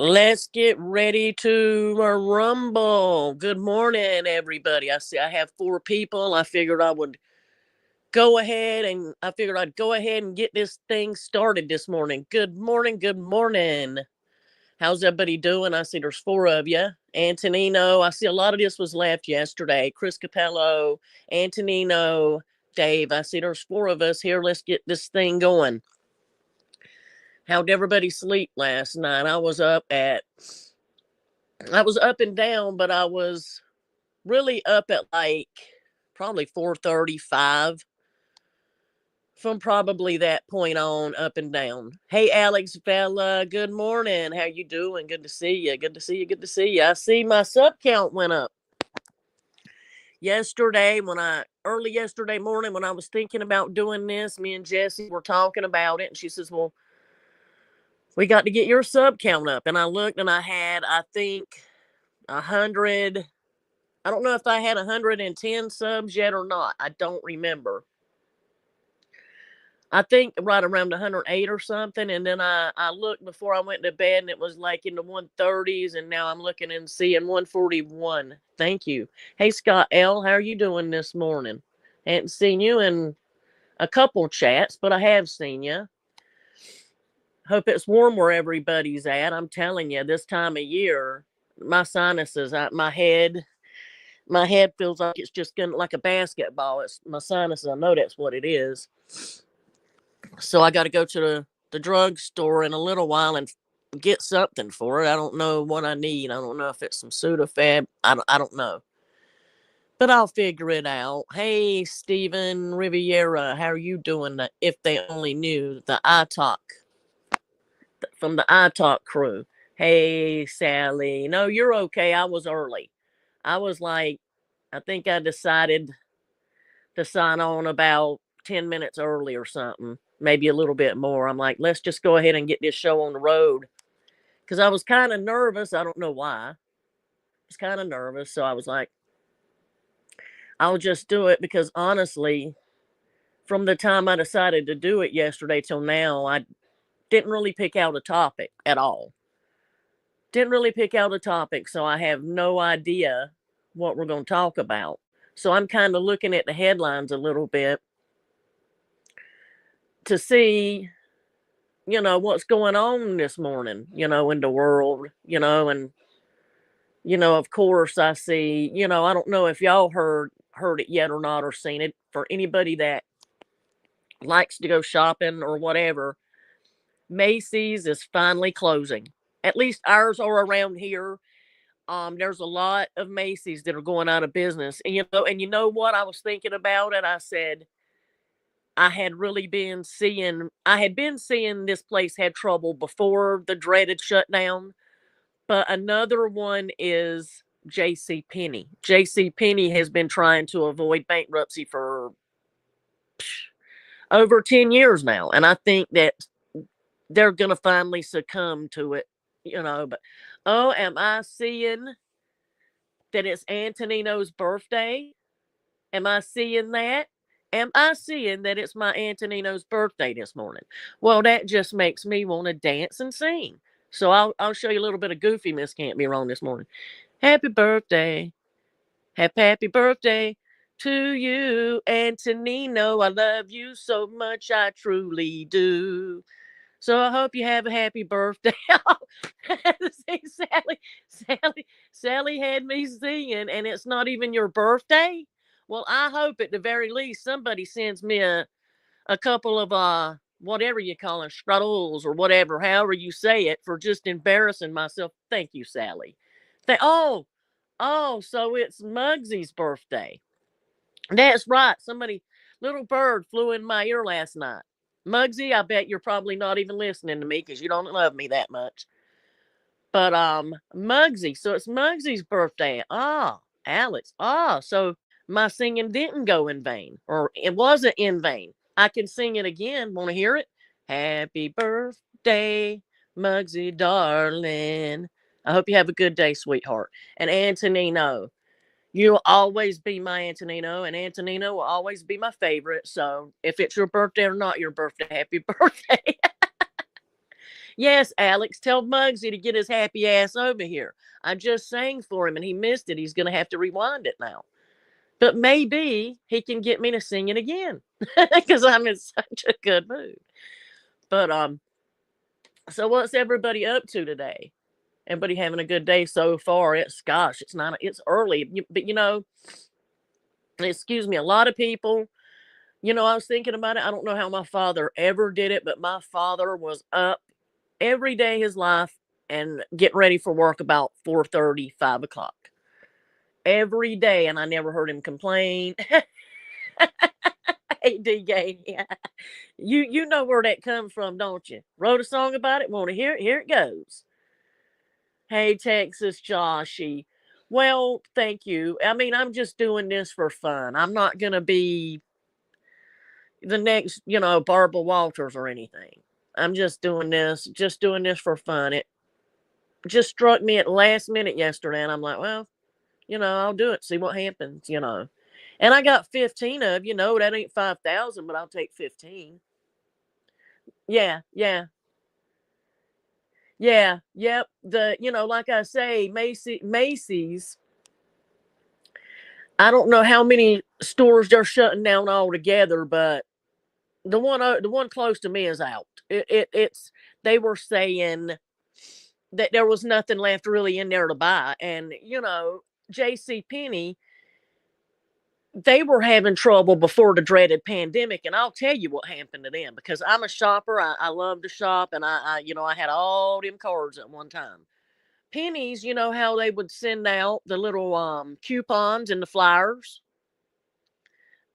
Let's get ready to rumble. Good morning, everybody. I see I have four people. I figured I'd go ahead and get this thing started this morning. Good morning. Good morning. How's everybody doing? I see there's four of you. Antonino, I see a lot of this was left yesterday. Chris Capello, Antonino, Dave. I see there's four of us here. Let's get this thing going. How'd everybody sleep last night? I was up and down, but I was really up at like probably 4:35 from probably that point on up and down. Hey Alex Bella, good morning. How you doing? Good to see you. Good to see you. Good to see you. I see my sub count went up. Early yesterday morning when I was thinking about doing this, me and Jessie were talking about it and she says, "Well, we got to get your sub count up." And I looked and I had I think 100. I don't know if I had 110 subs yet or not. I don't remember. I think right around 108 or something. And then I looked before I went to bed and it was like in the 130s. And now I'm looking and seeing 141. Thank you. Hey, Scott L., how are you doing this morning? Hadn't seen you in a couple chats, but I have seen you. Hope it's warm where everybody's at. I'm telling you, this time of year, my sinuses, my head feels like it's just gonna like a basketball. It's my sinuses. I know that's what it is. So I got to go to the drugstore in a little while and get something for it. I don't know what I need. I don't know if it's some Sudafed. I don't know. But I'll figure it out. Hey, Stephen Riviera, how are you doing? If they only knew the iTalk from the iTalk crew. Hey, Sally. No, you're okay. I was early. I was like, I think I decided to sign on about 10 minutes early or something, maybe a little bit more. I'm like, let's just go ahead and get this show on the road. Because I was kind of nervous. I don't know why. I was kind of nervous. So I was like, I'll just do it because honestly, from the time I decided to do it yesterday till now, I didn't really pick out a topic at all. Didn't really pick out a topic. So I have no idea what we're going to talk about. So I'm kind of looking at the headlines a little bit to see, what's going on this morning, in the world, and of course I see, I don't know if y'all heard it yet or not or seen it. For anybody that likes to go shopping or whatever, Macy's is finally closing. At least ours are around here. There's a lot of Macy's that are going out of business. And you know what? I was thinking about it. I said, I had been seeing this place had trouble before the dreaded shutdown, but another one is JC Penney. JC Penney has been trying to avoid bankruptcy for over 10 years now, and I think that they're going to finally succumb to it, but oh, am I seeing that it's Antonino's birthday? Am I seeing that? Am I seeing that it's my Antonino's birthday this morning? Well, that just makes me want to dance and sing. So I'll show you a little bit of Goofy Miss Can't Be Wrong this morning. Happy birthday. Happy birthday to you, Antonino. I love you so much, I truly do. So I hope you have a happy birthday. See, Sally had me singing, and it's not even your birthday. Well, I hope at the very least somebody sends me a couple of whatever you call them, struddles or whatever, however you say it, for just embarrassing myself. Thank you, Sally. So it's Muggsy's birthday. That's right. Little bird flew in my ear last night. Muggsy, I bet you're probably not even listening to me because you don't love me that much. But Muggsy, so it's Muggsy's birthday. Alex. So my singing didn't go in vain, or it wasn't in vain. I can sing it again. Want to hear it? Happy birthday, Muggsy darling. I hope you have a good day, sweetheart. And Antonino, you'll always be my Antonino, and Antonino will always be my favorite. So if it's your birthday or not your birthday, happy birthday. Yes, Alex, tell Muggsy to get his happy ass over here. I just sang for him and he missed it. He's going to have to rewind it now. But maybe he can get me to sing it again because I'm in such a good mood. But so what's everybody up to today? Everybody having a good day so far? It's gosh, it's not. It's early, but excuse me. A lot of people. I was thinking about it. I don't know how my father ever did it, but my father was up every day of his life and getting ready for work about 4:30, 5 o'clock every day, and I never heard him complain. Hey, DJ, yeah. You know where that comes from, don't you? Wrote a song about it. Want to hear it? Here it goes. Hey, Texas Joshy. Well, thank you. I mean, I'm just doing this for fun. I'm not gonna be the next, Barbara Walters or anything. I'm just doing this for fun. It just struck me at the last minute yesterday, and I'm like, well, I'll do it, see what happens. And I got 15 of that ain't 5,000, but I'll take 15. Yeah, yeah, yeah, yep. Like I say, Macy's. I don't know how many stores they're shutting down altogether, but the one close to me is out. It's they were saying that there was nothing left really in there to buy, and J.C. Penney, they were having trouble before the dreaded pandemic, and I'll tell you what happened to them because I'm a shopper. I love to shop, and I had all them cards at one time. Pennies, you know how they would send out the little coupons and the flyers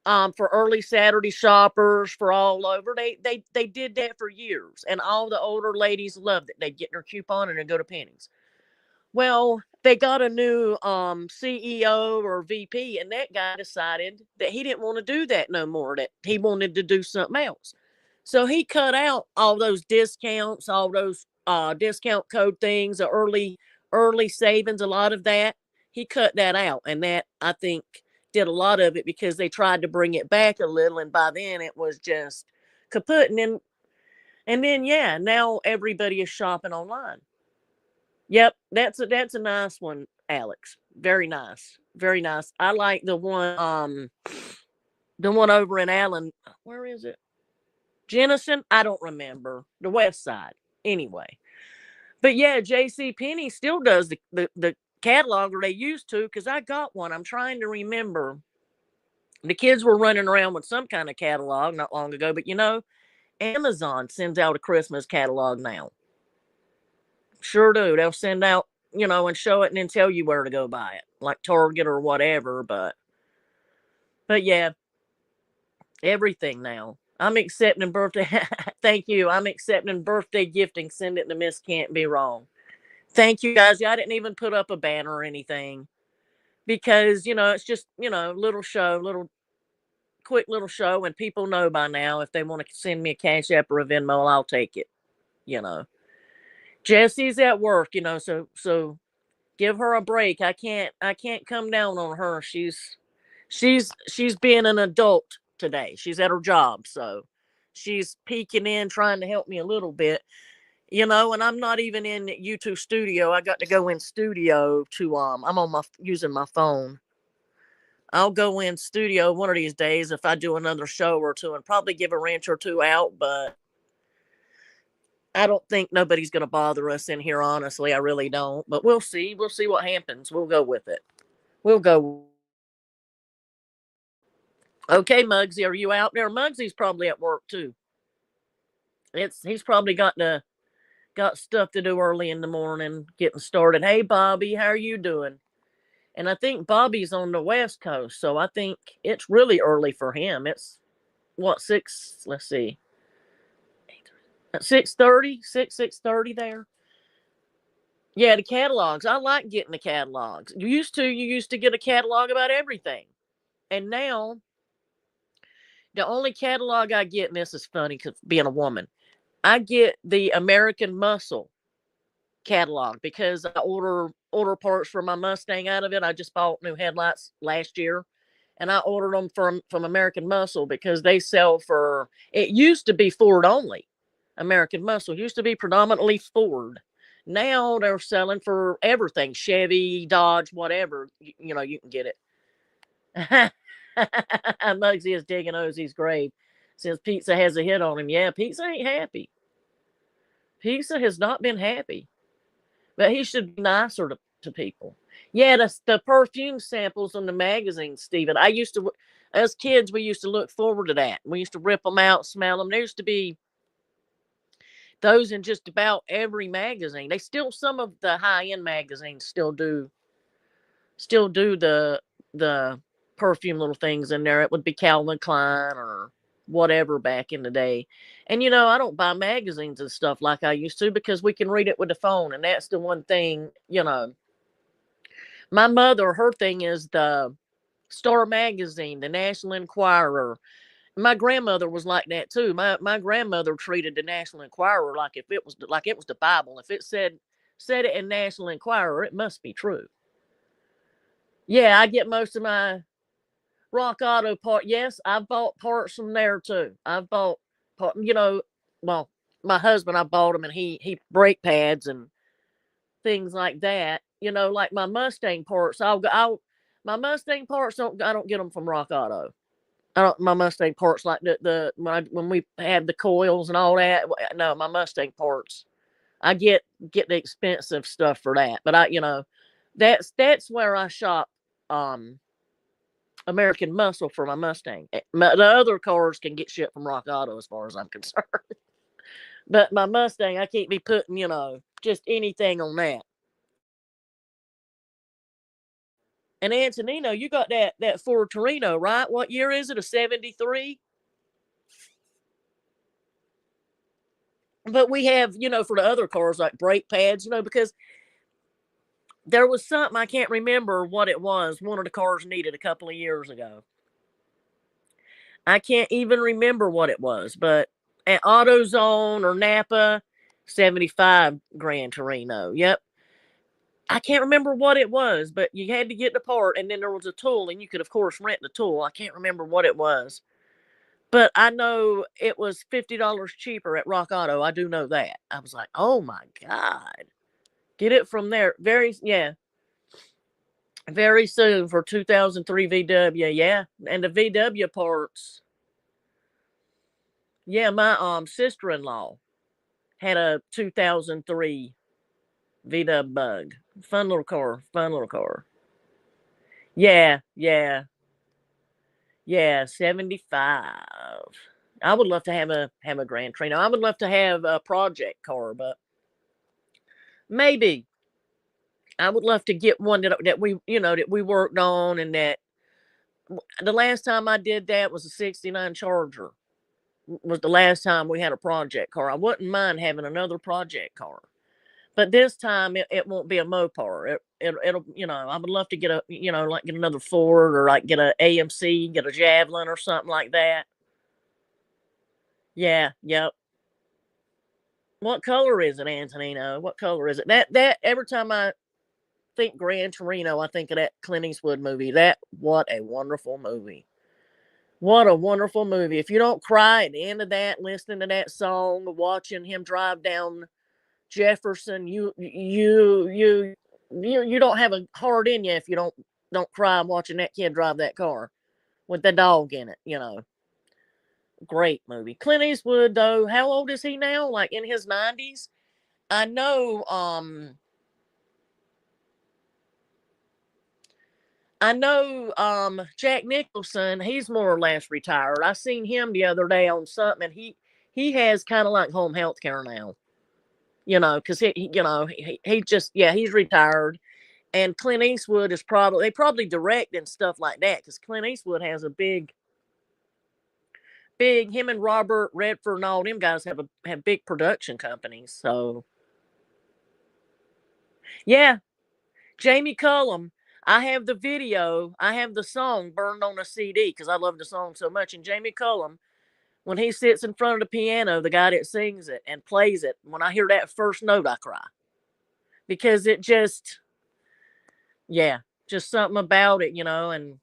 for early Saturday shoppers for all over. They did that for years, and all the older ladies loved it. They'd get their coupon and they'd go to Pennies. Well, they got a new CEO or VP, and that guy decided that he didn't want to do that no more, that he wanted to do something else. So he cut out all those discounts, all those discount code things, the early savings, a lot of that. He cut that out, and that I think did a lot of it because they tried to bring it back a little, and by then it was just kaput. And then yeah, now everybody is shopping online. Yep, that's a nice one, Alex. Very nice. Very nice. I like the one over in Allen. Where is it? Jennison? I don't remember. The west side. Anyway. But yeah, JC Penney still does the catalog, or they used to, because I got one. I'm trying to remember. The kids were running around with some kind of catalog not long ago, but Amazon sends out a Christmas catalog now. Sure do. They'll send out, and show it and then tell you where to go buy it, like Target or whatever. But yeah, everything now. I'm accepting birthday. Thank you. I'm accepting birthday gifting. Send it to Miss Can't Be Wrong. Thank you guys. Yeah, I didn't even put up a banner or anything because it's just little show, little quick little show, and people know by now if they want to send me a Cash App or a Venmo, I'll take it. You know, Jesse's at work. So give her a break. I can't come down on her. She's being an adult today. She's at her job, so she's peeking in trying to help me a little bit. And I'm not even in YouTube studio. I got to go in studio to I'm on my using my phone. I'll go in studio one of these days if I do another show or two and probably give a wrench or two out, but I don't think nobody's going to bother us in here, honestly. I really don't. But we'll see. We'll see what happens. We'll go with it. We'll go. Okay, Muggsy, are you out there? Muggsy's probably at work too. He's probably got stuff to do early in the morning, getting started. Hey, Bobby, how are you doing? And I think Bobby's on the West Coast, so I think it's really early for him. It's what, six? Let's see, at 6:30, 6:30 there. Yeah, the catalogs. I like getting the catalogs. You used to get a catalog about everything, and now the only catalog I get, and this is funny because being a woman, I get the American Muscle catalog because I order parts for my Mustang out of it. I just bought new headlights last year, and I ordered them from American Muscle because they sell for. It used to be Ford only, American Muscle. Used to be predominantly Ford. Now they're selling for everything, Chevy, Dodge, whatever. You know, you can get it. Muggsy is digging Ozzy's grave. Since Pizza has a hit on him. Yeah, Pizza ain't happy. Pizza has not been happy. But he should be nicer to people. Yeah, the perfume samples on the magazine, Stephen. I used to, as kids, we used to look forward to that. We used to rip them out, smell them. There used to be those in just about every magazine. They still, some of the high end magazines still do the perfume little things in there. It would be Calvin Klein or whatever back in the day. And you know, I don't buy magazines and stuff like I used to because we can read it with the phone. And that's the one thing, you know. My mother, her thing is the Star Magazine, the National Enquirer. My grandmother was like that too. My grandmother treated the National Enquirer like it was the Bible. If it said it in National Enquirer, it must be true. Yeah, I get most of my Rock Auto part. Yes, I've bought parts from there too. I've bought you know, well, my husband, I bought him, and he brake pads and things like that. You know, like my Mustang parts. My Mustang parts I don't get them from Rock Auto. I don't my Mustang parts like when we had the coils and all that. No, my Mustang parts. I get the expensive stuff for that. But I, you know, that's where I shop. American Muscle for my Mustang. The other cars can get shit from Rock Auto as far as I'm concerned. But my Mustang, I can't be putting, you know, just anything on that. And Antonino, you got that Ford Torino, right? What year is it? A 73? But we have, you know, for the other cars like brake pads, you know, because there was something I can't remember what it was. One of the cars needed a couple of years ago. I can't even remember what it was, but at AutoZone or Napa, 75 Gran Torino. Yep. I can't remember what it was, but you had to get the part, and then there was a tool, and you could, of course, rent the tool. I can't remember what it was, but I know it was $50 cheaper at Rock Auto. I do know that. I was like, oh my God. Get it from there. Very soon for 2003 VW. Yeah. And the VW parts. Yeah, my sister-in-law had a 2003 VW Bug. Fun little car. Fun little car. Yeah, yeah, yeah. 75. I would love to have a Grand Torino. I would love to have a project car, but maybe I would love to get one that we that we worked on, and that the last time I did that was a '69 Charger. Was the last time we had a project car. I wouldn't mind having another project car. But this time it won't be a Mopar. It'll I would love to get like get another Ford, or like get a AMC, get a Javelin or something like that. Yeah, yep. What color is it, Antonino? What color is it? That every time I think Gran Torino, I think of that Clint Eastwood movie. What a wonderful movie. What a wonderful movie. If you don't cry at the end of that, listening to that song, watching him drive down Jefferson, you don't have a heart in you if you don't cry watching that kid drive that car with the dog in it. Great movie. Clint Eastwood, though, how old is he now? Like in his 90s? I know Jack Nicholson, he's more or less retired. I seen him the other day on something, and he has kind of like home health care now. Because he just, yeah, he's retired. And Clint Eastwood is they probably direct and stuff like that, because Clint Eastwood has a big, him and Robert Redford and all them guys have big production companies. So yeah, Jamie Cullum. I have the video. I have the song burned on a CD because I love the song so much. And Jamie Cullum, when he sits in front of the piano, the guy that sings it and plays it, when I hear that first note, I cry, because it just, yeah, just something about it, and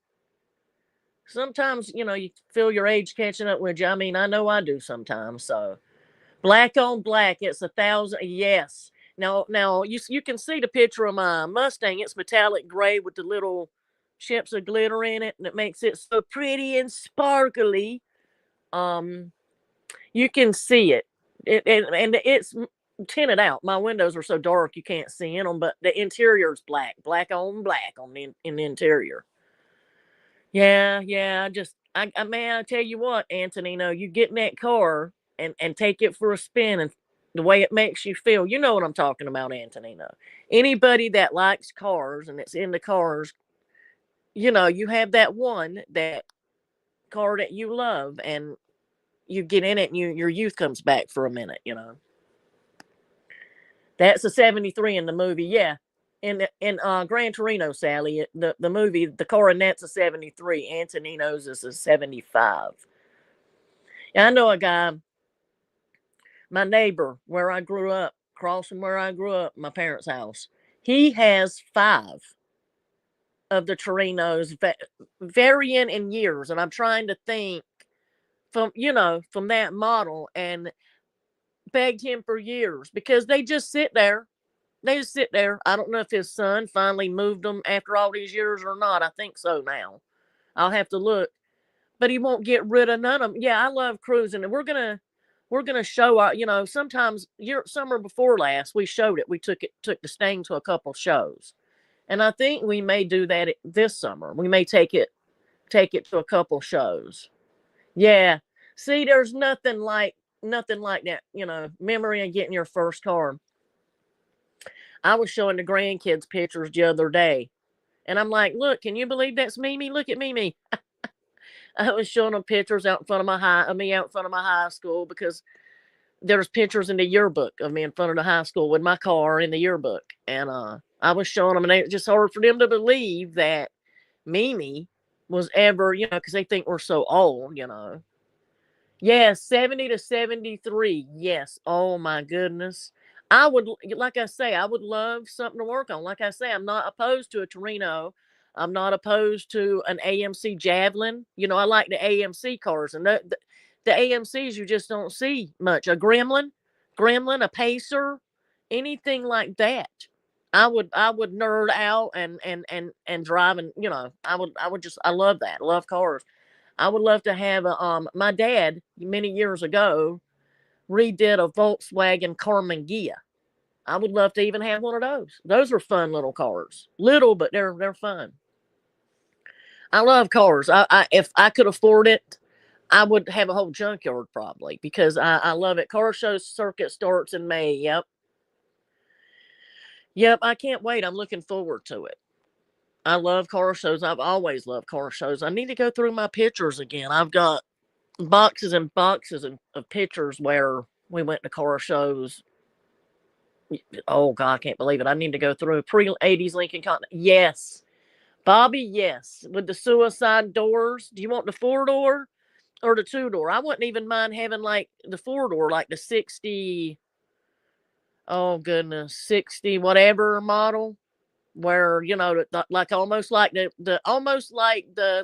sometimes, you feel your age catching up with you. I mean, I know I do sometimes. So, Black on black. It's 1,000. Yes. Now you can see the picture of my Mustang. It's metallic gray with the little chips of glitter in it, and it makes it so pretty and sparkly. Um, you can see it. And it's tinted out. My windows are so dark you can't see in them, but the interior is black on black on the in the interior. Yeah, yeah. I man, I tell you what, Antonino, you get in that car and take it for a spin, and the way it makes you feel. You know what I'm talking about, Antonino. Anybody that likes cars and it's into cars, you have that that car that you love, and you get in it, and your youth comes back for a minute. That's a 73 in the movie, yeah. In Gran Torino, Sally, the movie, the car in that's a 73. Antonino's is a 75. Yeah, I know a guy, my neighbor, where I grew up, across from where I grew up, my parents' house. He has five of the Torinos, varying in years, and I'm trying to think from that model, and begged him for years because they just sit there. They just sit there. I don't know if his son finally moved them after all these years or not. I think so now. I'll have to look. But he won't get rid of none of them. Yeah, I love cruising, and we're gonna show our. Sometimes summer before last, we showed it. We took the Sting to a couple shows, and I think we may do that this summer. We may take it to a couple shows. Yeah. See, there's nothing like that. Memory of getting your first car. I was showing the grandkids pictures the other day, and I'm like, "Look, can you believe that's Mimi? Look at Mimi." I was showing them pictures out in front of me out in front of my high school, because there's pictures in the yearbook of me in front of the high school with my car in the yearbook, and I was showing them, and it's just hard for them to believe that Mimi was ever, because they think we're so old. Yes, 70 to 73. Yes. Oh my goodness. Like I say, I would love something to work on. Like I say, I'm not opposed to a Torino. I'm not opposed to an AMC Javelin. I like the AMC cars, and the AMCs you just don't see much. A Gremlin, a Pacer, anything like that. I would nerd out and drive, and I love that. I love cars. I would love to have my dad many years ago redid a Volkswagen Carmen Ghia. I would love to even have one of those. Those are fun little cars. Little, but they're fun. I love cars. If I could afford it, I would have a whole junkyard probably, because I love it. Car show circuit starts in May. Yep. Yep, I can't wait. I'm looking forward to it. I love car shows. I've always loved car shows. I need to go through my pictures again. I've got boxes and boxes of pictures where we went to car shows. Oh God, I can't believe it. I need to go through pre-80s Lincoln Continental. Yes, Bobby. Yes, with the suicide doors. Do you want the 4-door or the 2-door? I wouldn't even mind having like the 4-door, like the 60. Oh goodness, 60 whatever model, where like almost like the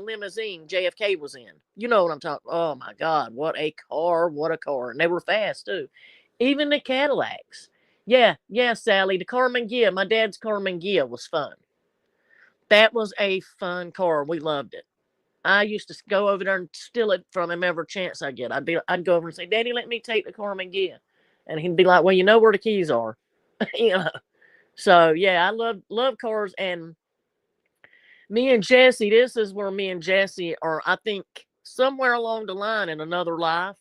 limousine JFK was in. You know what I'm talking? Oh my God, what a car! What a car! And they were fast too. Even the Cadillacs. Yeah, yeah, Sally. The Carmen Ghia. My dad's Carmen Ghia was fun. That was a fun car. We loved it. I used to go over there and steal it from him every chance I get. I'd go over and say, "Daddy, let me take the Carmen Ghia," and he'd be like, "Well, you know where the keys are." you know. So yeah, I love cars, and me and Jesse, this is where me and Jesse are, I think, somewhere along the line in another life.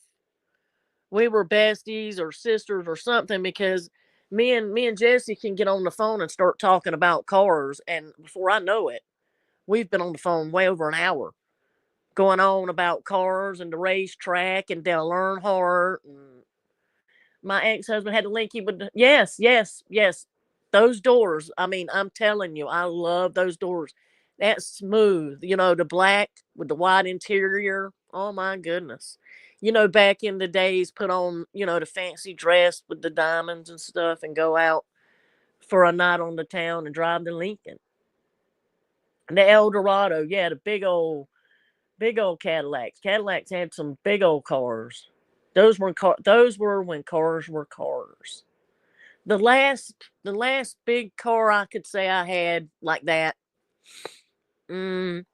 We were besties or sisters or something, because me and Jesse can get on the phone and start talking about cars, and before I know it, we've been on the phone way over an hour going on about cars and the racetrack and Dale Earnhardt, and my ex-husband had to link you with yes, yes, yes. Those doors. I mean, I'm telling you, I love those doors. That's smooth. The black with the white interior. Oh my goodness. Back in the days, put on, the fancy dress with the diamonds and stuff, and go out for a night on the town and drive the Lincoln. And the Eldorado, yeah, the big old Cadillacs. Cadillacs had some big old cars. Those were when cars were cars. The last big car I could say I had like that mm,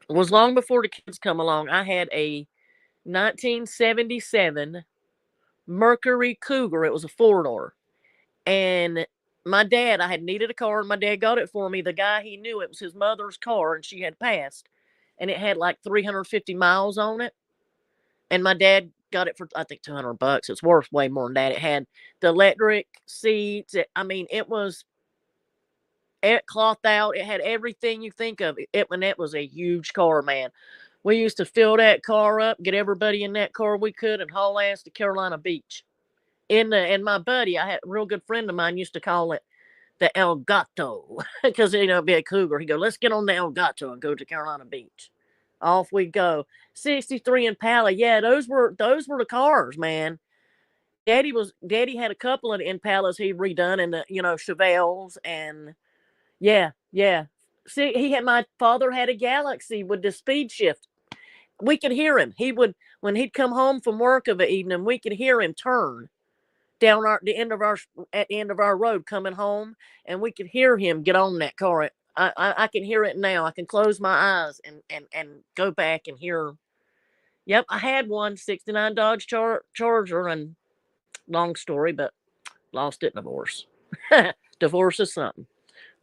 was long before the kids come along. I had a 1977 Mercury Cougar. It was a four door, and I had needed a car, and my dad got it for me. The guy he knew, it was his mother's car, and she had passed, and it had like 350 miles on it. And my dad got it for I think $200. It's worth way more than that. It had the electric seats. It was cloth out. It had everything you think of. And that was a huge car, man. We used to fill that car up, get everybody in that car we could, and haul ass to Carolina Beach. And my buddy, I had a real good friend of mine, used to call it the El Gato because it'd be a cougar. He'd go, "Let's get on the El Gato and go to Carolina Beach." Off we go. 63 Impala. Yeah, those were the cars, man. Daddy had a couple of Impalas he redone, and the Chevelles, and yeah, yeah. See, my father had a Galaxy with the speed shift. We could hear him. He would When he'd come home from work of an evening, we could hear him turn down at the end of our road coming home, and we could hear him get on that car. I can hear it now. I can close my eyes and go back and hear. Yep, I had one 69 Dodge Charger, and long story, but lost it in divorce. Divorce is something.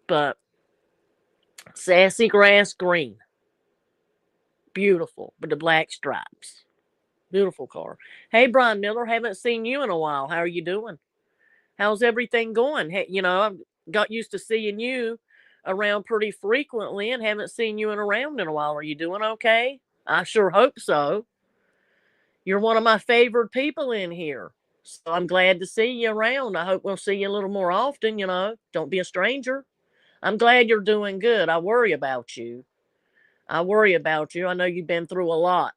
But sassy grass green, beautiful with the black stripes. Beautiful car. Hey, Brian Miller, haven't seen you in a while. How are you doing? How's everything going? Hey, I've got used to seeing you around pretty frequently and haven't seen you around in a while. Are you doing okay? I sure hope so. You're one of my favorite people in here. So I'm glad to see you around. I hope we'll see you a little more often, Don't be a stranger. I'm glad you're doing good. I worry about you. I worry about you. I know you've been through a lot.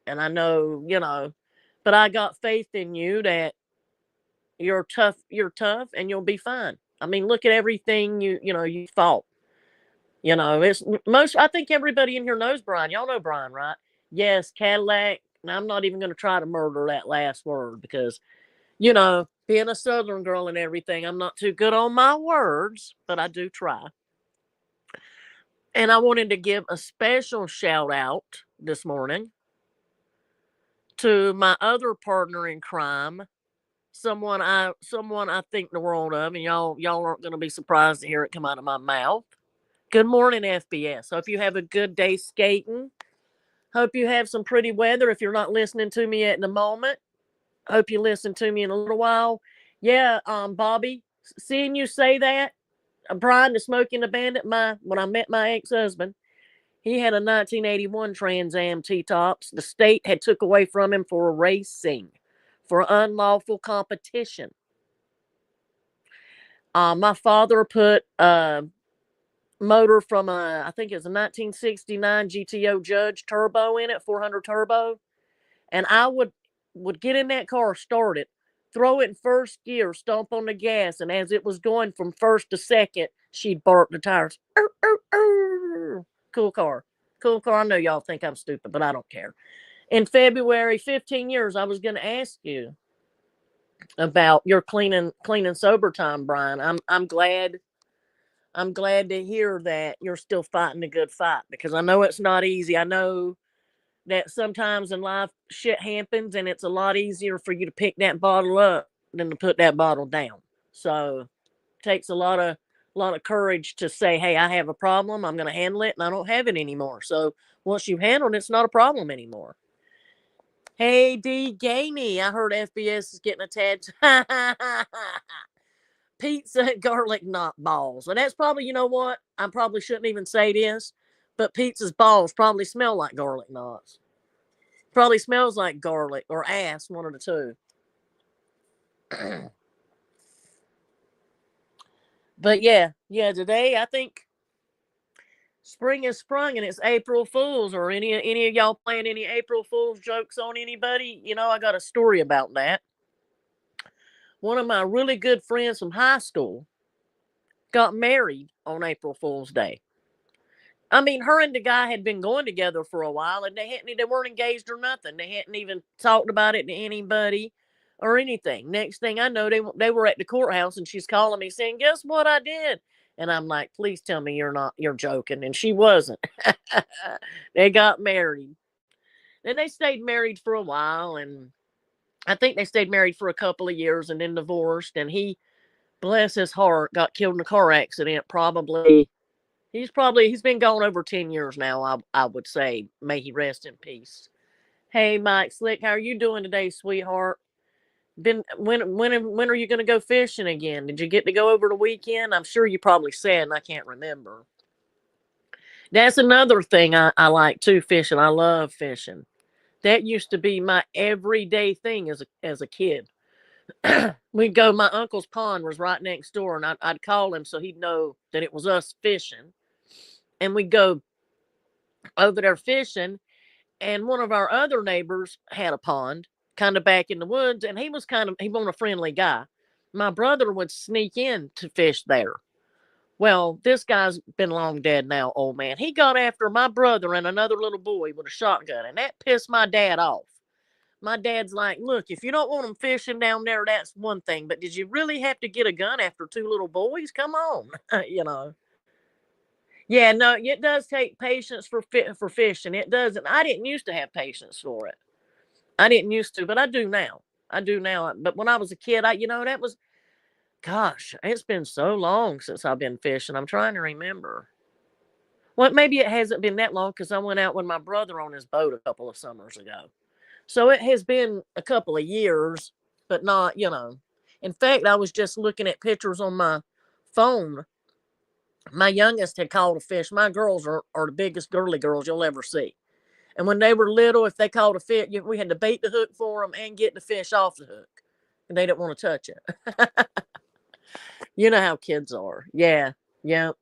And I know, but I got faith in you that you're tough and you'll be fine. Look at everything you fought. It's most I think everybody in here knows Brian. Y'all know Brian, right? Yes, Cadillac. And I'm not even going to try to murder that last word because, being a Southern girl and everything, I'm not too good on my words, but I do try. And I wanted to give a special shout out this morning to my other partner in crime, someone I think the world of, and y'all aren't going to be surprised to hear it come out of my mouth. Good morning, FBS. Hope you have a good day skating. Hope you have some pretty weather. If you're not listening to me at the moment, hope you listen to me in a little while. Yeah, Bobby, seeing you say that, Brian the Smoking the Bandit, when I met my ex-husband, he had a 1981 Trans Am T-Tops. The state had took away from him for racing, for unlawful competition. My father put a motor from I think it's a 1969 GTO Judge turbo in it, 400 turbo, and I would get in that car, start it, throw it in first gear, stomp on the gas, and as it was going from first to second, she'd bark the tires. Cool car. Cool car. I know y'all think I'm stupid, but I don't care. In February, 15 years, I was going to ask you about your clean and sober time, Brian. I'm glad to hear that you're still fighting a good fight because I know it's not easy. I know that sometimes in life shit happens and it's a lot easier for you to pick that bottle up than to put that bottle down. So it takes a lot of courage to say, hey, I have a problem, I'm going to handle it, and I don't have it anymore. So once you've handled it, it's not a problem anymore. Hey, D. Gainey, I heard FBS is getting a tattoo. Pizza garlic knot balls. And that's probably, you know what? I probably shouldn't even say this, but pizza's balls probably smell like garlic knots. Probably smells like garlic or ass, one of the two. But yeah, today I think spring has sprung and it's April Fools. Or any of y'all playing any April Fools jokes on anybody? I got a story about that. One of my really good friends from high school got married on April Fool's Day. I mean, her and the guy had been going together for a while, and they weren't engaged or nothing. They hadn't even talked about it to anybody or anything. Next thing I know, they were at the courthouse, and she's calling me saying, "Guess what I did?" And I'm like, "Please tell me you're joking." And she wasn't. They got married. Then they stayed married for a while, and I think they stayed married for a couple of years, and then divorced. And he, bless his heart, got killed in a car accident. He's been gone over 10 years now, I would say. May he rest in peace. Hey, Mike Slick, how are you doing today, sweetheart? Been when are you going to go fishing again? Did you get to go over the weekend? I'm sure you probably said, and I can't remember. That's another thing I like too, fishing. I love fishing. That used to be my everyday thing as a kid. We'd go. My uncle's pond was right next door, and I'd call him so he'd know that it was us fishing. And we'd go over there fishing, and one of our other neighbors had a pond kind of back in the woods, and he wasn't a friendly guy. My brother would sneak in to fish there. Well, this guy's been long dead now, old man. He got after my brother and another little boy with a shotgun, and that pissed my dad off. My dad's like, "Look, if you don't want them fishing down there, that's one thing, but did you really have to get a gun after two little boys? Come on." you know. Yeah, no, it does take patience for fishing. It does, and I didn't used to have patience for it. I didn't used to, but I do now. I do now. But when I was a kid, that was, gosh, it's been so long since I've been fishing. I'm trying to remember. Well, maybe it hasn't been that long because I went out with my brother on his boat a couple of summers ago. So it has been a couple of years, but not. In fact, I was just looking at pictures on my phone. My youngest had caught a fish. My girls are the biggest girly girls you'll ever see. And when they were little, if they caught a fish, we had to bait the hook for them and get the fish off the hook. And they didn't want to touch it. You know how kids are. Yeah. Yep.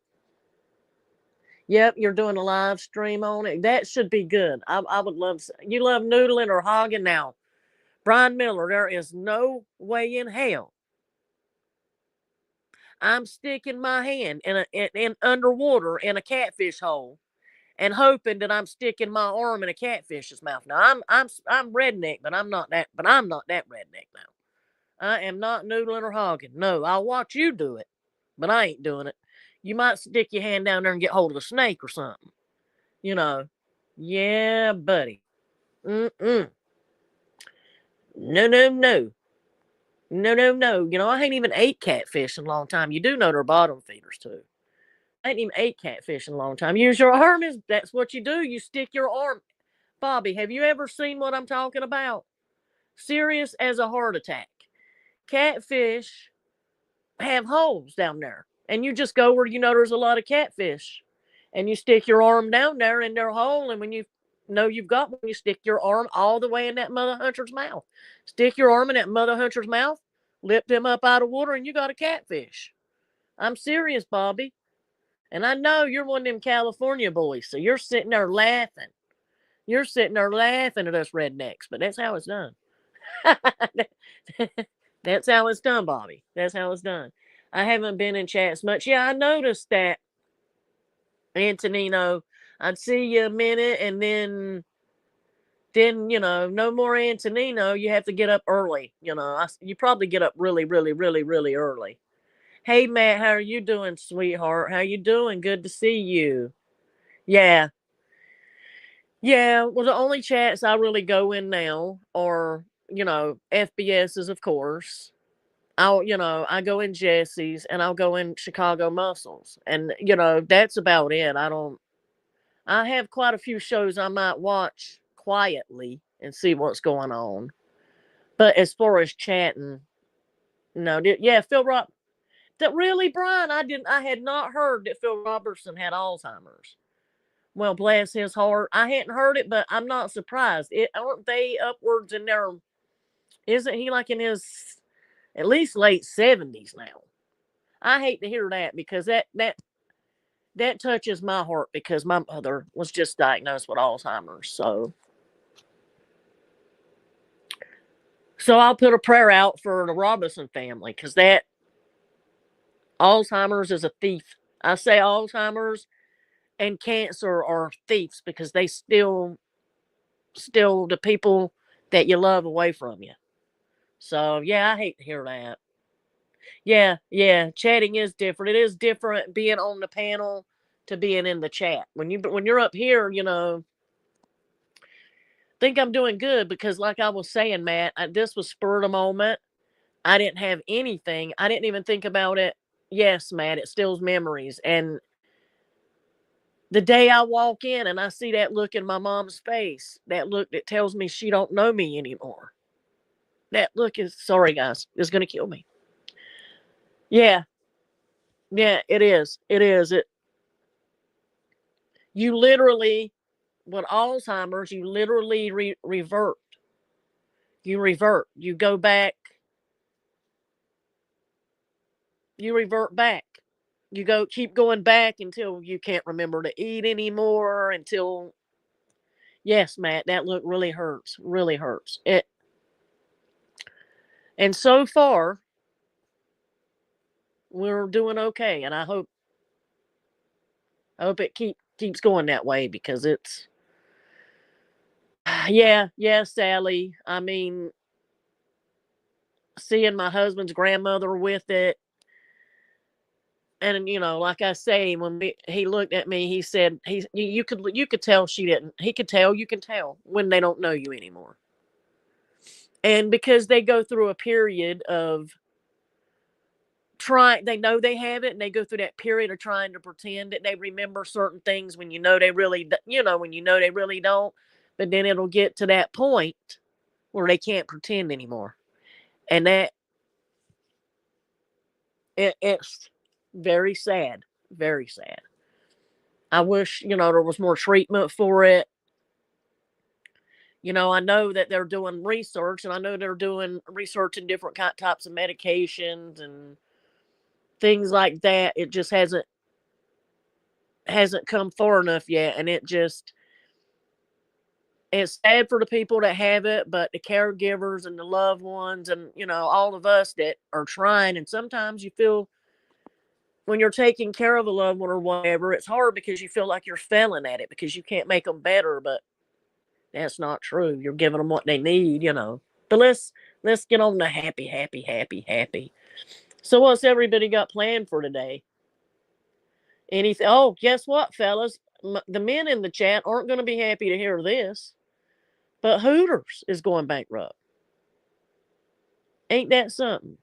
Yep. You're doing a live stream on it. That should be good. I would love. You love noodling or hogging now. Brian Miller, there is no way in hell I'm sticking my hand in underwater in a catfish hole and hoping that I'm sticking my arm in a catfish's mouth. Now I'm redneck, but I'm not that redneck now. I am not noodling or hogging. No, I'll watch you do it, but I ain't doing it. You might stick your hand down there and get hold of a snake or something. You know. Yeah, buddy. Mm-mm. No, no, no. No, no, no. I ain't even ate catfish in a long time. You do know they're bottom feeders too. I ain't even ate catfish in a long time. Use your arm that's what you do. You stick your arm. Bobby, have you ever seen what I'm talking about? Serious as a heart attack. Catfish have holes down there. And you just go where you know there's a lot of catfish. And you stick your arm down there in their hole. And when you know you've got one, you stick your arm all the way in that mother hunter's mouth. Stick your arm in that mother hunter's mouth, lift him up out of water, and you got a catfish. I'm serious, Bobby. And I know you're one of them California boys, so you're sitting there laughing. You're sitting there laughing at us rednecks, but that's how it's done. That's how it's done, Bobby. That's how it's done. I haven't been in chats much. Yeah, I noticed that, Antonino. I'd see you a minute, and then no more Antonino. You have to get up early. You probably get up really, really, really, really early. Hey, Matt, how are you doing, sweetheart? How you doing? Good to see you. Yeah. Yeah, well, the only chats I really go in now are, FBS's, of course. I go in Jesse's and I'll go in Chicago Muscles. And, that's about it. I have quite a few shows I might watch quietly and see what's going on. But as far as chatting, no, yeah, Phil Rob, that really, Brian, I had not heard that Phil Robertson had Alzheimer's. Well, bless his heart. I hadn't heard it, but I'm not surprised. Aren't they upwards in their? Isn't he like in his at least late 70s now? I hate to hear that because that touches my heart because my mother was just diagnosed with Alzheimer's. So I'll put a prayer out for the Robinson family because that Alzheimer's is a thief. I say Alzheimer's and cancer are thieves because they steal the people that you love away from you. So yeah, I hate to hear that. Yeah, yeah, chatting is different. It is different being on the panel to being in the chat. When you're up here, think I'm doing good because, like I was saying, Matt, this was spur of the moment. I didn't have anything. I didn't even think about it. Yes, Matt, it stills memories. And the day I walk in and I see that look in my mom's face, that look that tells me she don't know me anymore. That look is, sorry guys, is going to kill me. Yeah, yeah, it is. It is. You literally, with Alzheimer's, you literally revert. You revert. You go back. You revert back. Keep going back until you can't remember to eat anymore. Yes, Matt, that look really hurts. Really hurts. And so far, we're doing okay. And I hope it keeps going that way because it's, yeah, Sally. I mean, seeing my husband's grandmother with it, and like I say, he looked at me, he said, you could tell she didn't. He could tell, you can tell when they don't know you anymore, and because they go through a period of trying, they know they have it, and they go through that period of trying to pretend that they remember certain things when they really, when they really don't. But then it'll get to that point where they can't pretend anymore, and it's very sad, very sad. I wish there was more treatment for it. I know that they're doing research, and I know they're doing research in different types of medications and things like that. It just hasn't come far enough yet, and it's sad for the people that have it, but the caregivers and the loved ones, and all of us that are trying. And sometimes you feel, when you're taking care of a loved one or whatever, it's hard because you feel like you're failing at it because you can't make them better. But that's not true. You're giving them what they need. But let's get on the happy, happy, happy, happy. So what's everybody got planned for today? Anything? Oh, guess what, fellas? The men in the chat aren't going to be happy to hear this, but Hooters is going bankrupt. Ain't that something?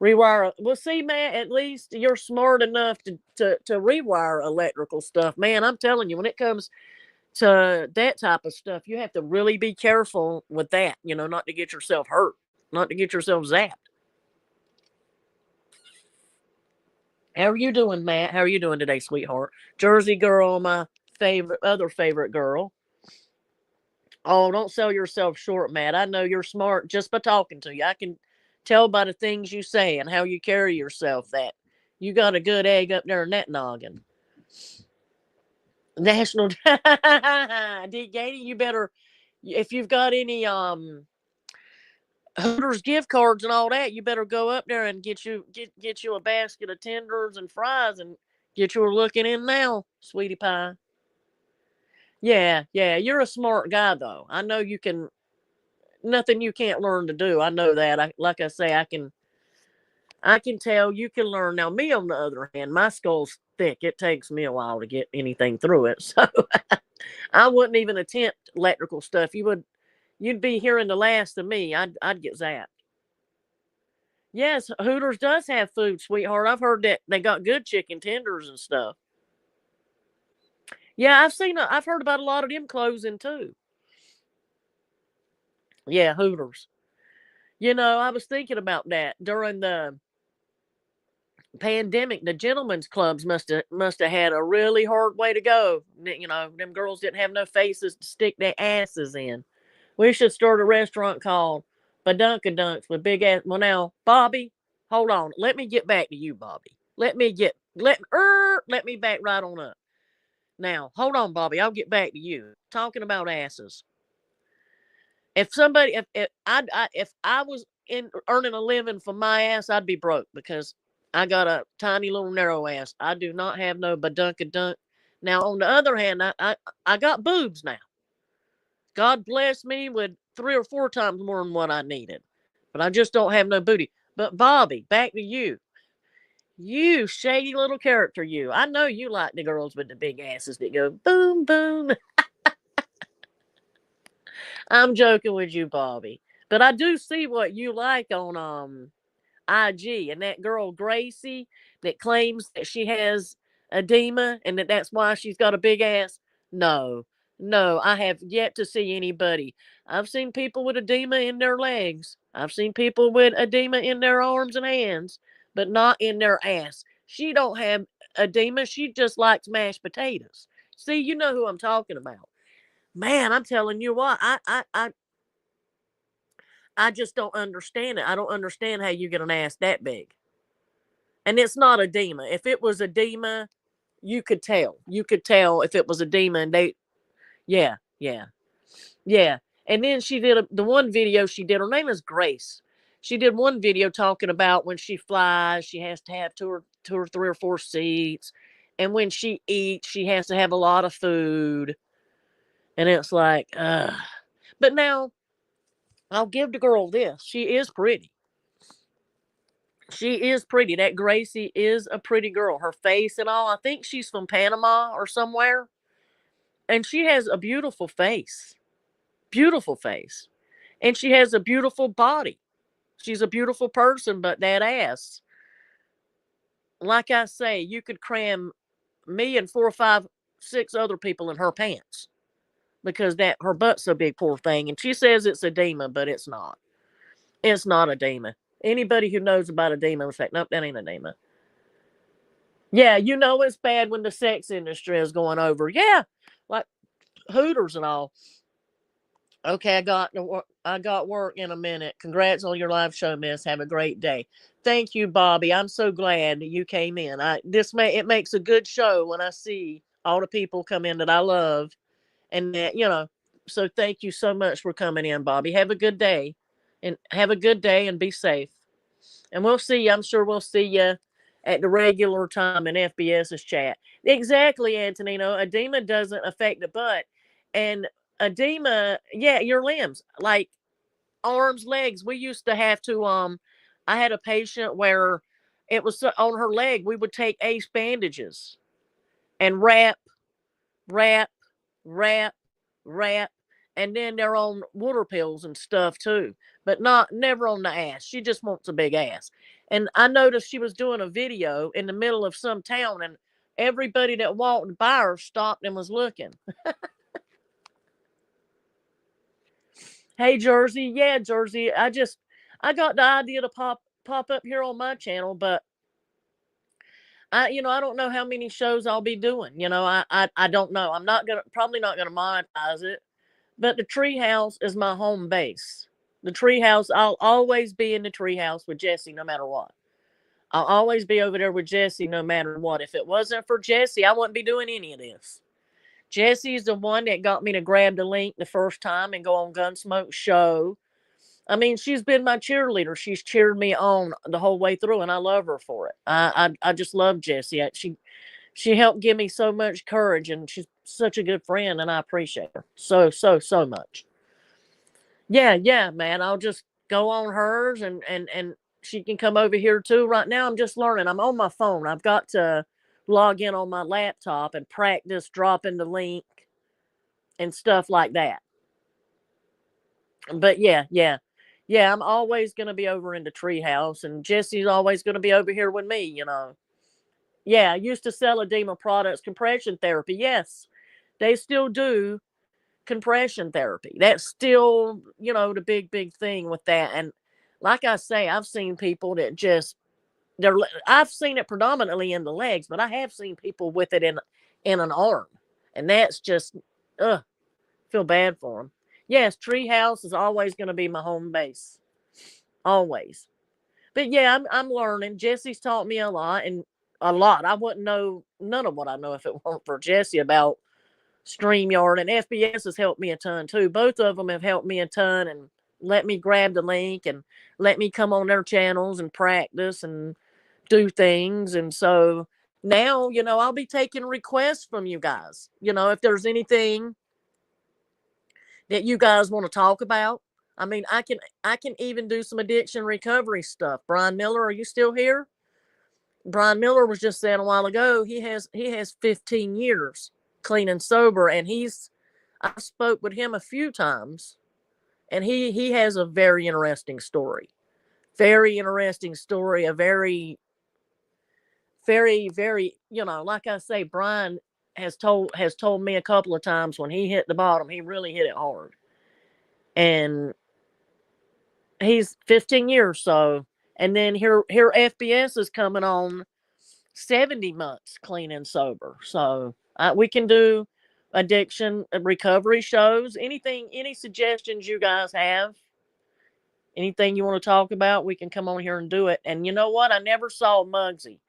Rewire. Well, see, Matt, at least you're smart enough to rewire electrical stuff. Man, I'm telling you, when it comes to that type of stuff, you have to really be careful with that, not to get yourself hurt, not to get yourself zapped. How are you doing, Matt? How are you doing today, sweetheart? Jersey girl, my other favorite girl. Oh, don't sell yourself short, Matt. I know you're smart just by talking to you. I can tell by the things you say and how you carry yourself that you got a good egg up there in that noggin. National D Gaty, you better, if you've got any Hooters gift cards and all that, you better go up there and get you a basket of tenders and fries and get your looking in now, sweetie pie. Yeah, yeah, you're a smart guy though. I know you can. Nothing you can't learn to do. I know that. Like I say, I can tell you can learn. Now, me on the other hand, my skull's thick. It takes me a while to get anything through it. So I wouldn't even attempt electrical stuff. You'd be hearing the last of me. I'd get zapped. Yes, Hooters does have food, sweetheart. I've heard that they got good chicken tenders and stuff. Yeah, I've heard about a lot of them closing too. Yeah, Hooters. I was thinking about that during the pandemic. The gentlemen's clubs must have had a really hard way to go. Them girls didn't have no faces to stick their asses in. We should start a restaurant called Badunkadunks with big ass. Well, now, Bobby, hold on. Let me get back to you, Bobby. Let me back right on up. Now, hold on, Bobby. I'll get back to you. Talking about asses. If somebody, if I was in earning a living from my ass, I'd be broke because I got a tiny little narrow ass. I do not have no badunkadunk. Now, on the other hand, I got boobs now. God bless me with 3 or 4 times more than what I needed. But I just don't have no booty. But Bobby, back to you. You shady little character, you. I know you like the girls with the big asses that go boom, boom. I'm joking with you, Bobby. But I do see what you like on IG, and that girl Gracie that claims that she has edema and that's why she's got a big ass. No, no, I have yet to see anybody. I've seen people with edema in their legs. I've seen people with edema in their arms and hands, but not in their ass. She don't have edema. She just likes mashed potatoes. See, you know who I'm talking about. Man, I'm telling you what, I just don't understand it. I don't understand how you get an ass that big. And it's not edema. If it was edema, you could tell. You could tell if it was edema and yeah, yeah, yeah. And then she did the one video she did. Her name is Grace. She did one video talking about when she flies, she has to have two or 3 or 4 seats. And when she eats, she has to have a lot of food. And it's like, but now I'll give the girl this. She is pretty. She is pretty. That Gracie is a pretty girl. Her face and all. I think she's from Panama or somewhere. And she has a beautiful face. Beautiful face. And she has a beautiful body. She's a beautiful person, but that ass. Like I say, you could cram me and 4 or 5, 6 other people in her pants. Because that her butt's so big, poor thing. And she says it's edema, but it's not. It's not edema. Anybody who knows about edema will say, nope, that ain't edema. Yeah, you know it's bad when the sex industry is going over. Yeah, like Hooters and all. Okay, I got work in a minute. Congrats on your live show, Miss. Have a great day. Thank you, Bobby. I'm so glad that you came in. It makes a good show when I see all the people come in that I love, and that So thank you so much for coming in, Bobby. Have a good day, and be safe. And we'll see you. I'm sure we'll see you at the regular time in FBS's chat. Exactly, Antonino. Edema doesn't affect the butt. And edema, yeah, your limbs, like arms, legs. We used to have to, I had a patient where it was on her leg. We would take ace bandages and wrap, wrap, wrap, and then they're on water pills and stuff too, but never on the ass. She just wants a big ass. And I noticed she was doing a video in the middle of some town, and everybody that walked by her stopped and was looking. Hey, Jersey. Yeah, Jersey. I got the idea to pop up here on my channel, but I don't know how many shows I'll be doing. I don't know. I'm probably not gonna monetize it, but the treehouse is my home base. The treehouse, I'll always be in the treehouse with Jesse no matter what. I'll always be over there with Jesse no matter what. If it wasn't for Jesse, I wouldn't be doing any of this. Jesse's the one that got me to grab the link the first time and go on Gunsmoke's show. I mean, she's been my cheerleader. She's cheered me on the whole way through, and I love her for it. I just love Jessie. She helped give me so much courage, and she's such a good friend, and I appreciate her so much. Yeah, man. I'll just go on hers, and she can come over here too. Right now, I'm just learning. I'm on my phone. I've got to log in on my laptop and practice dropping the link and stuff like that. But yeah. I'm always going to be over in the treehouse, and Jesse's always going to be over here with me. Yeah, I used to sell edema products, compression therapy. Yes, they still do compression therapy. That's still, the big thing with that. And like I say, I've seen people that I've seen it predominantly in the legs, but I have seen people with it in an arm, and that's just, feel bad for them. Yes, treehouse is always going to be my home base, always. But yeah, I'm learning. Jesse's taught me a lot. I wouldn't know none of what I know if it weren't for Jesse about StreamYard, and FBS has helped me a ton too. Both of them have helped me a ton and let me grab the link and let me come on their channels and practice and do things. And so now, I'll be taking requests from you guys. If there's anything that you guys want to talk about. I mean, I can even do some addiction recovery stuff. Brian Miller, are you still here? Brian Miller was just saying a while ago he has 15 years clean and sober, and I spoke with him a few times, and he has a very interesting story. Very interesting story. A very, very, very, like I say, Brian has told me a couple of times when he hit the bottom, he really hit it hard. And he's 15 years so, and then here FBS is coming on 70 months clean and sober. So we can do addiction recovery shows. Any suggestions you guys have, anything you want to talk about, we can come on here and do it. And you know what? I never saw Muggsy.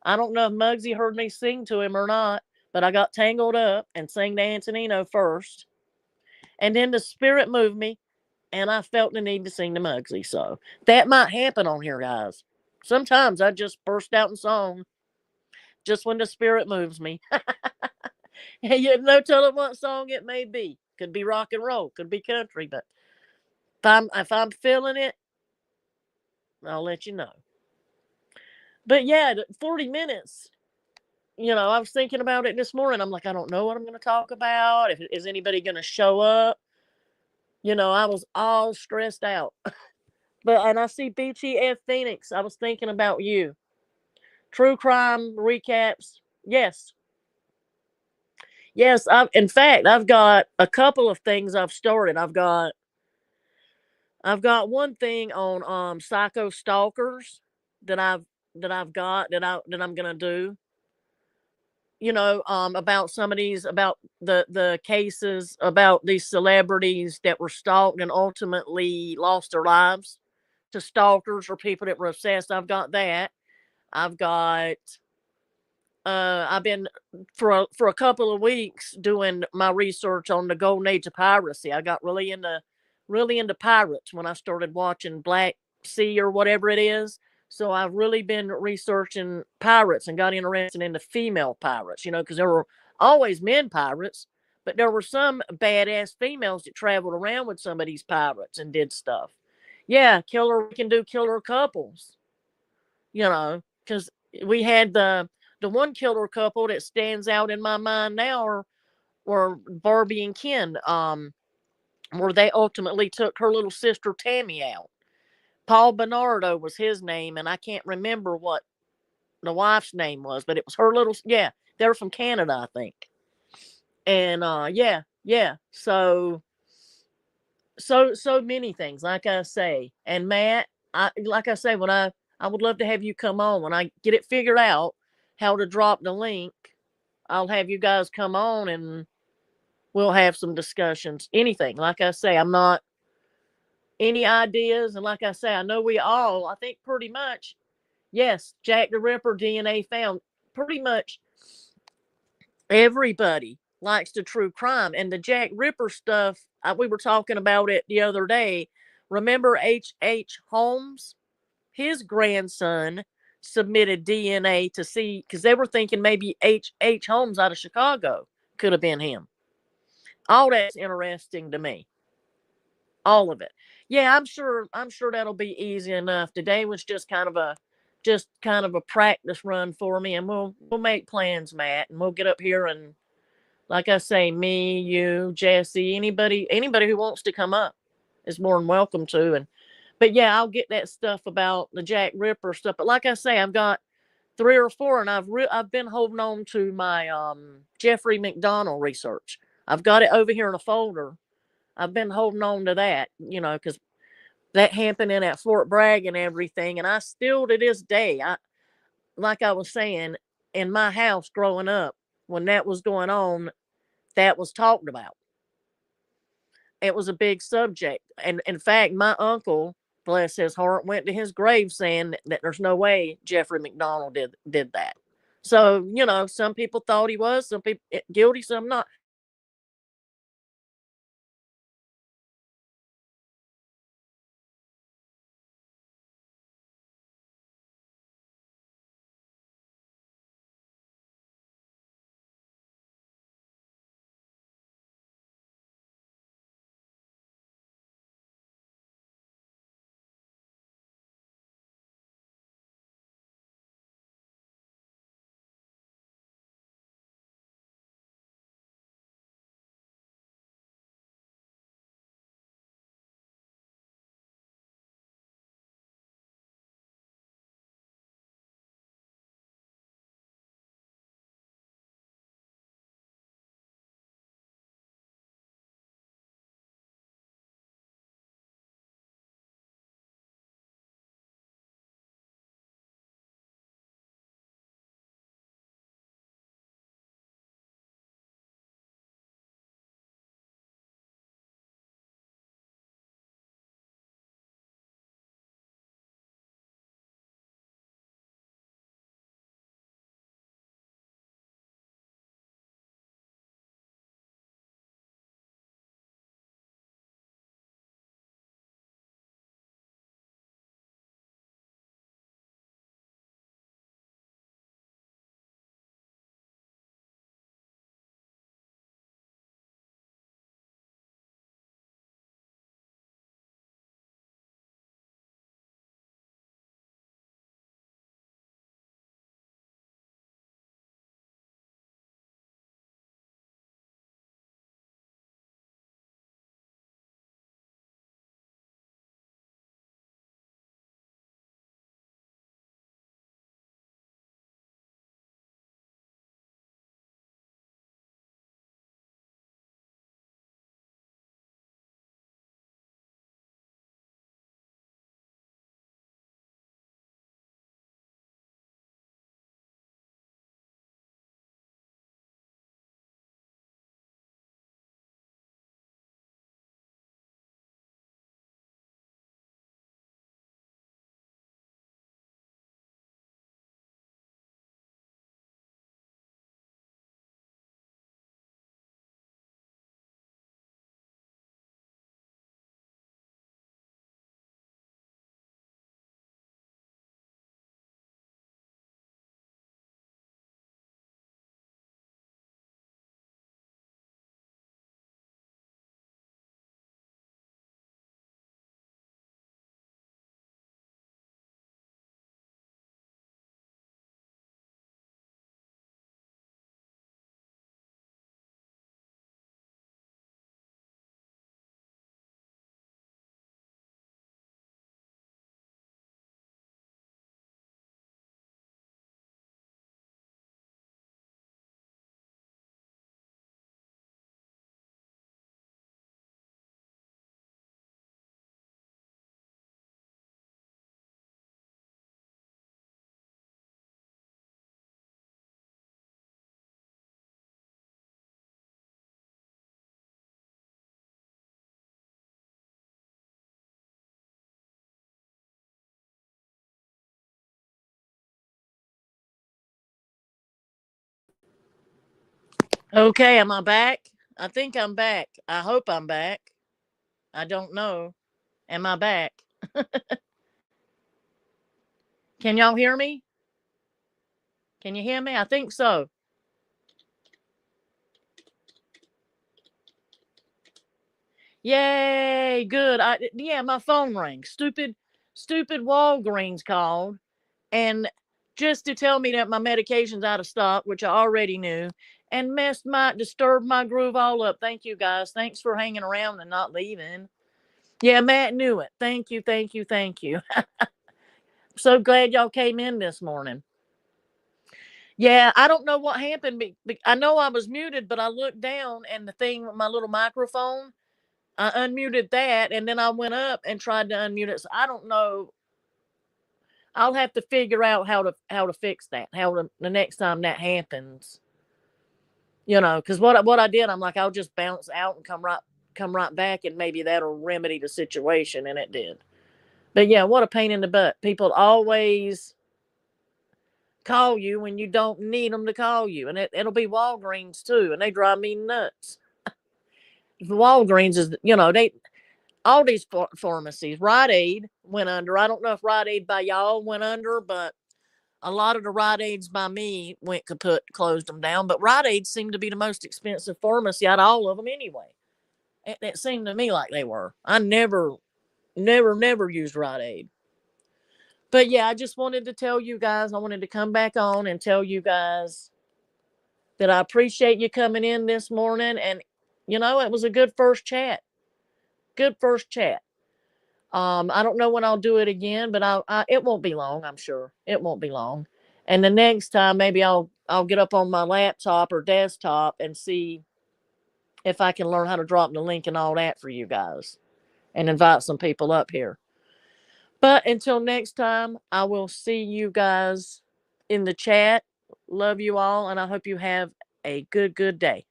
I don't know if Muggsy heard me sing to him or not, but I got tangled up and sang to Antonino first. And then the spirit moved me, and I felt the need to sing to Muggsy. So that might happen on here, guys. Sometimes I just burst out in song just when the spirit moves me. And you have no telling what song it may be. Could be rock and roll, could be country, but if I'm feeling it, I'll let you know. But yeah, 40 minutes. I was thinking about it this morning. I'm like, I don't know what I'm going to talk about. If is anybody going to show up? I was all stressed out. And I see BTF Phoenix. I was thinking about you. True crime recaps. Yes. Yes, in fact, I've got a couple of things I've started. I've got one thing on psycho stalkers that I've got that I'm going to do. About some of these, about the cases, about these celebrities that were stalked and ultimately lost their lives to stalkers or people that were obsessed. I've got that. I've got I've been for a couple of weeks doing my research on the golden age of piracy. I got really into pirates when I started watching Black Sea or whatever it is. So I've really been researching pirates and got interested in the female pirates, because there were always men pirates, but there were some badass females that traveled around with some of these pirates and did stuff. Yeah, we can do killer couples, because we had the one killer couple that stands out in my mind now were Barbie and Ken, where they ultimately took her little sister Tammy out. Paul Bernardo was his name, and I can't remember what the wife's name was, but it was her little, yeah, they're from Canada, I think. And yeah, yeah. So many things, like I say. And Matt, like I say, when I would love to have you come on when I get it figured out how to drop the link. I'll have you guys come on and we'll have some discussions. Anything, like I say, I'm not any ideas, and like I say, I know I think pretty much, yes, Jack the Ripper DNA found. Pretty much everybody likes the true crime and the Jack Ripper stuff. We were talking about it the other day. Remember H. Holmes? His grandson submitted DNA to see, because they were thinking maybe H. Holmes out of Chicago could have been him. All that's interesting to me. All of it. Yeah, I'm sure that'll be easy enough. Today was just kind of a practice run for me, and we'll make plans, Matt, and we'll get up here and, like I say, me, you, Jesse, anybody who wants to come up is more than welcome to. And but yeah, I'll get that stuff about the Jack Ripper stuff. But like I say, I've got three or four, and I've been holding on to my Jeffrey McDonald research. I've got it over here in a folder. I've been holding on to that, because that happening at Fort Bragg and everything. And I still, to this day, like I was saying, in my house growing up, when that was going on, that was talked about. It was a big subject. And in fact, my uncle, bless his heart, went to his grave saying that there's no way Jeffrey McDonald did that. So, some people thought he was, some people guilty, some not. Okay, am I back? I think I'm back. I hope I'm back. I don't know. Am I back? Can y'all hear me? Can you hear me? I think so. Yay, good. Yeah, my phone rang. Stupid Walgreens called and just to tell me that my medication's out of stock, which I already knew, and disturbed my groove all up. Thank you guys. Thanks for hanging around and not leaving. Yeah, Matt knew it. Thank you, thank you, thank you. So glad y'all came in this morning. Yeah, I don't know what happened. I know I was muted, but I looked down and the thing with my little microphone, I unmuted that and then I went up and tried to unmute it. So I don't know. I'll have to figure out how to fix that. The next time that happens, because what I did, I'm like, I'll just bounce out and come right back, and maybe that'll remedy the situation, and it did. But yeah, what a pain in the butt. People always call you when you don't need them to call you, and it'll be Walgreens too, and they drive me nuts. Walgreens is, they all these pharmacies. Rite Aid went under. I don't know if Rite Aid by y'all went under, but a lot of the Rite Aids by me went kaput, closed them down. But Rite Aid seemed to be the most expensive pharmacy out of all of them anyway. It seemed to me like they were. I never used Rite Aid. But yeah, I just wanted to tell you guys, I wanted to come back on and tell you guys that I appreciate you coming in this morning. And, it was a good first chat. Good first chat. I don't know when I'll do it again, but it won't be long. I'm sure it won't be long. And the next time, maybe I'll get up on my laptop or desktop and see if I can learn how to drop the link and all that for you guys, and invite some people up here. But until next time, I will see you guys in the chat. Love you all, and I hope you have a good day.